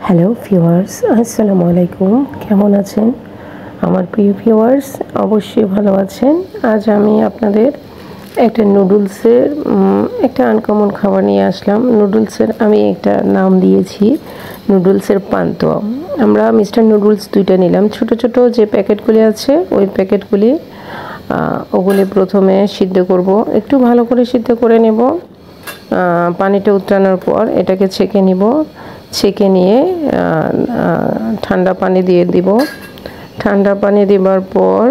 Hello viewers, আসসালামু আলাইকুম। কেমন আছেন আমার প্রিয় ভিউয়ার্স? অবশ্যই ভালো আছেন। আজ আমি আপনাদের একটা নুডলসের একটা আনকমন খাবার নিয়ে আসলাম। নুডলসের আমি একটা নাম দিয়েছি নুডলসের পান্তুয়া। আমরা মিস্টার নুডলস দুইটা নিলাম, ছোট ছোট যে প্যাকেটগুলি আছে ওই প্যাকেটগুলি ওগুলি প্রথমে সিদ্ধ করব, একটু ভালো করে সিদ্ধ করে নেব। পানিটা উতরানোর পর এটাকে ছেঁকে নিব, ছেঁকে নিয়ে ঠান্ডা পানি দিয়ে দিব। ঠান্ডা পানি দেওয়ার পর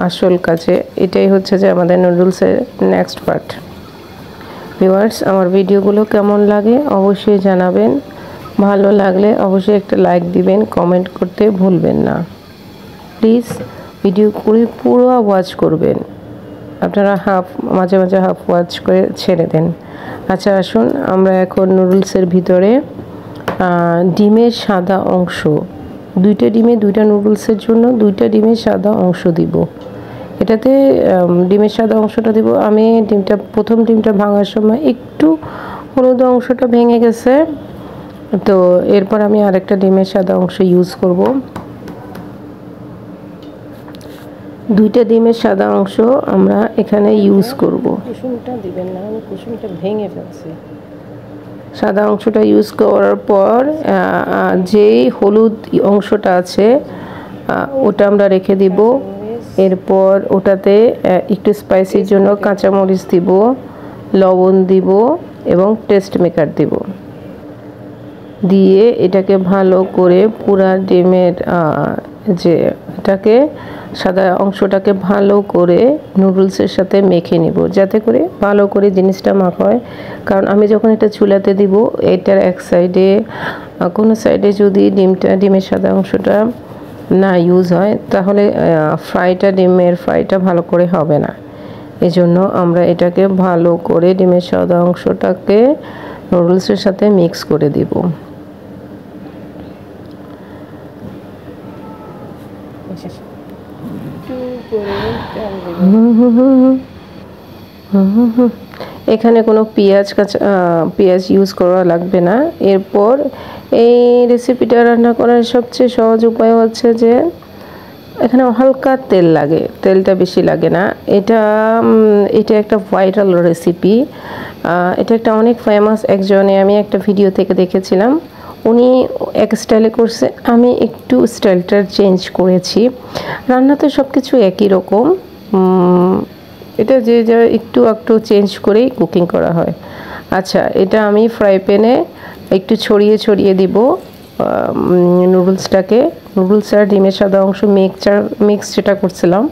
আসল কাজে, এটাই হচ্ছে যে আমাদের নুডলসের নেক্সট পার্ট। ভিউয়ার্স, আমার ভিডিওগুলো কেমন লাগে অবশ্যই জানাবেন। ভালো লাগলে অবশ্যই একটা লাইক দিবেন, কমেন্ট করতে ভুলবেন না প্লিজ। ভিডিওগুলি পুরো ওয়াচ করবেন, আপনারা মাঝে মাঝে হাফ ওয়াচ করে ছেড়ে দেন। আচ্ছা, আসুন আমরা এখন নুডলসের ভিতরে ডিমের সাদা অংশ, দুইটা নুডলসের জন্য দুইটা ডিমের সাদা অংশ দিব। এটাতে ডিমের সাদা অংশটা দিব আমি। প্রথম ডিমটা ভাঙার সময় একটু হলুদ অংশটা ভেঙে গেছে, তো এরপর আমি আরেকটা ডিমের সাদা অংশ ইউজ করব। দুইটা ডিমের সাদা অংশ আমরা এখানে ইউজ করব। কুসুমটা দিবেন না, আমি কুসুমটা ভেঙে ফেলছি। সাদা অংশটা ইউজ করার পর যেই হলুদ অংশটা আছে ওটা আমরা রেখে দিব। এরপর ওটাতে একটু স্পাইসির জন্য কাঁচামরিচ দিব, লবণ দিব এবং টেস্ট মেকার দিব। দিয়ে এটাকে ভালো করে পুরা ডিমের এটাকে সাদা অংশটাকে ভালো করে নুডলসের সাথে মেখে নিব, যাতে করে ভালো করে জিনিসটা মাখা হয়। কারণ আমি যখন এটা চুলাতে দিব, এটার এক সাইডে কোনো সাইডে যদি ডিমের সাদা অংশটা না ইউজ হয়, তাহলে ডিমের ফ্রাইটা ভালো করে হবে না। এজন্য আমরা এটাকে ভালো করে ডিমের সাদা অংশটাকে নুডলসের সাথে মিক্স করে দিব। এখানে কোনো পেঁয়াজ ইউজ করা লাগবে না। এরপর এই রেসিপিটা রান্না করার সবচেয়ে সহজ উপায় হচ্ছে যে এখানে হালকা তেল লাগে, তেলটা বেশি লাগে না। এটা একটা ভাইরাল রেসিপি। এটা একটা অনেক ফেমাস একজনে, আমি একটা ভিডিও থেকে দেখেছিলাম। উনি এক স্টাইলে করছে, আমি একটু স্টাইলটা চেঞ্জ করেছি। রান্না তো সব কিছু একই রকম, এটা যে যা একটু চেঞ্জ করেই কুকিং করা হয়। আচ্ছা, এটা আমি ফ্রাই প্যানে একটু ছড়িয়ে দিব নুডলস আর ডিমের সাদা অংশ মিক্স যেটা করছিলাম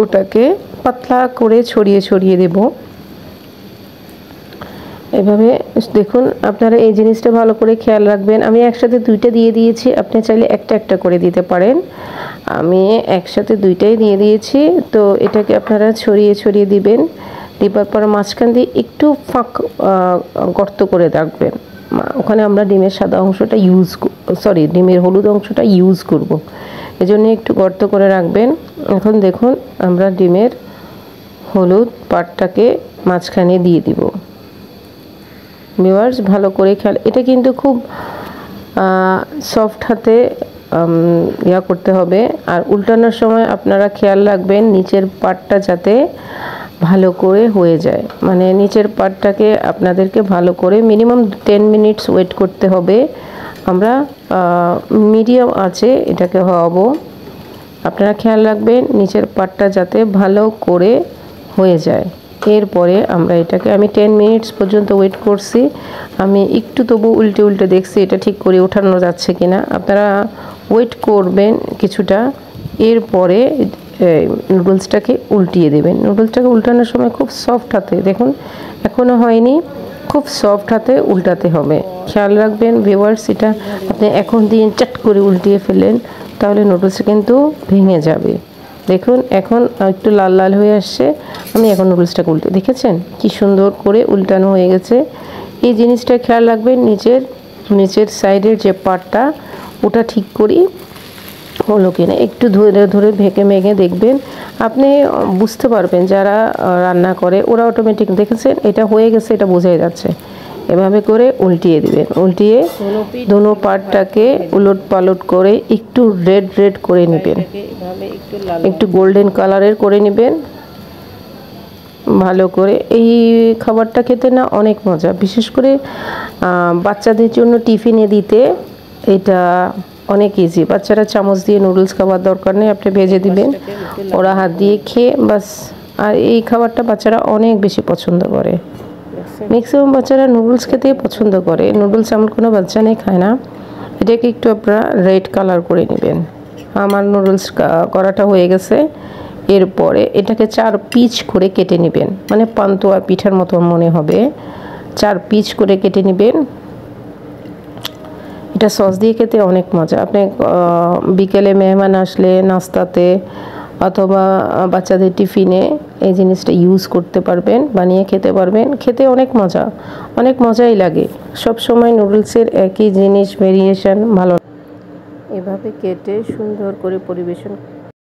ওটাকে পাতলা করে ছড়িয়ে দেব। এভাবে দেখুন, আপনারা এই জিনিসটা ভালো করে খেয়াল রাখবেন। আমি একসাথে দুইটা দিয়ে দিয়েছি, আপনি চাইলে একটা করে দিতে পারেন। আমি একসাথে দুইটাই দিয়ে দিয়েছি। তো এটাকে আপনারা ছড়িয়ে দিবেন। দেওয়ার পর মাঝখান দিয়ে একটু গর্ত করে রাখবেন। ওখানে আমরা ডিমের সাদা অংশটা ডিমের হলুদ অংশটা ইউজ করব। এজন্য একটু গর্ত করে রাখবেন। এখন দেখুন, আমরা ডিমের হলুদ পাটটাকে মাঝখানে দিয়ে দিব। ভিউয়ার্স, ভালো করে খেয়াল, এটা কিন্তু খুব সফট হাতে করতে হবে। আর উল্টানোর সময় আপনারা খেয়াল রাখবেন নিচের পাটটা যাতে ভালো করে হয়ে যায়। মানে নিচের পাটটাকে আপনাদেরকে ভালো করে মিনিমাম 10 মিনিটস ওয়েট করতে হবে। আমরা মিডিয়াম আছে এটাকে হওয়াবো। আপনারা খেয়াল রাখবেন নিচের পাটটা যাতে ভালো করে হয়ে যায়। এরপরে আমরা এটাকে, আমি 10 মিনিটস পর্যন্ত ওয়েট করছি। আমি একটু তবু উল্টে দেখছি এটা ঠিক করে ওঠানো যাচ্ছে কিনা। আপনারা ওয়েট করবেন কিছুটা। এরপরে নুডলসটাকে উল্টিয়ে দেবেন। নুডলসটাকে উল্টানোর সময় খুব সফট হাতে, দেখুন এখনও হয়নি, খুব সফট হাতে উল্টাতে হবে। খেয়াল রাখবেন ভিউয়ার্স, এটা আপনি এখন দিয়ে চাট করে উল্টিয়ে ফেলেন তাহলে নুডলসটা কিন্তু ভেঙে যাবে। দেখুন এখন একটু লাল হয়ে আসছে। আমি এখন নুডলসটাকে দেখেছেন কি সুন্দর করে উল্টানো হয়ে গেছে। এই জিনিসটা খেয়াল রাখবেন, নিচের সাইডের যে পার্টটা ওটা ঠিক করি হলো কিনা। একটু ধরে মেঘে দেখবেন, আপনি বুঝতে পারবেন। যারা রান্না করে ওরা অটোমেটিক, দেখেছেন এটা হয়ে গেছে, এটা বোঝাই যাচ্ছে। এভাবে করে উল্টিয়ে দিবেন। উল্টিয়ে দোনো পাটটাকে উলট পালট করে একটু রেড রেড করে নেবেন, একটু গোল্ডেন কালারের করে নেবেন ভালো করে। এই খাবারটা খেতে না অনেক মজা, বিশেষ করে বাচ্চাদের জন্য টিফিনে দিতে এটা অনেক ইজি। বাচ্চারা চামচ দিয়ে নুডলস খাবার দরকার নেই, আপনি ভেজে দিবেন, ওরা হাত দিয়ে খেয়ে বাস। আর এই খাবারটা বাচ্চারা অনেক বেশি পছন্দ করে। ম্যাক্সিমাম বাচ্চারা নুডলস খেতে পছন্দ করে, নুডলস এমন কোনো বাচ্চা নেই খায় না। এটাকে একটু আপনারা রেড কালার করে নেবেন। আমার নুডলস করাটা হয়ে গেছে। এরপরে এটাকে 4 পিচ করে কেটে নেবেন, মানে পান্তুয়া পিঠার মতো মনে হবে। 4 পিচ করে কেটে নেবেন। এটা সস দিয়ে খেতে অনেক মজা। আপনি বিকেলে মেহমান আসলে নাস্তাতে অথবা বাচ্চাদের টিফিনে এই জিনিসটা ইউজ করতে পারবেন, বানিয়ে খেতে পারবেন। খেতে অনেক মজা, অনেক মজাই লাগে। সব সময় নুডলসের একই জিনিস ভেরিয়েশন ভালো। এভাবে কেটে সুন্দর করে পরিবেশন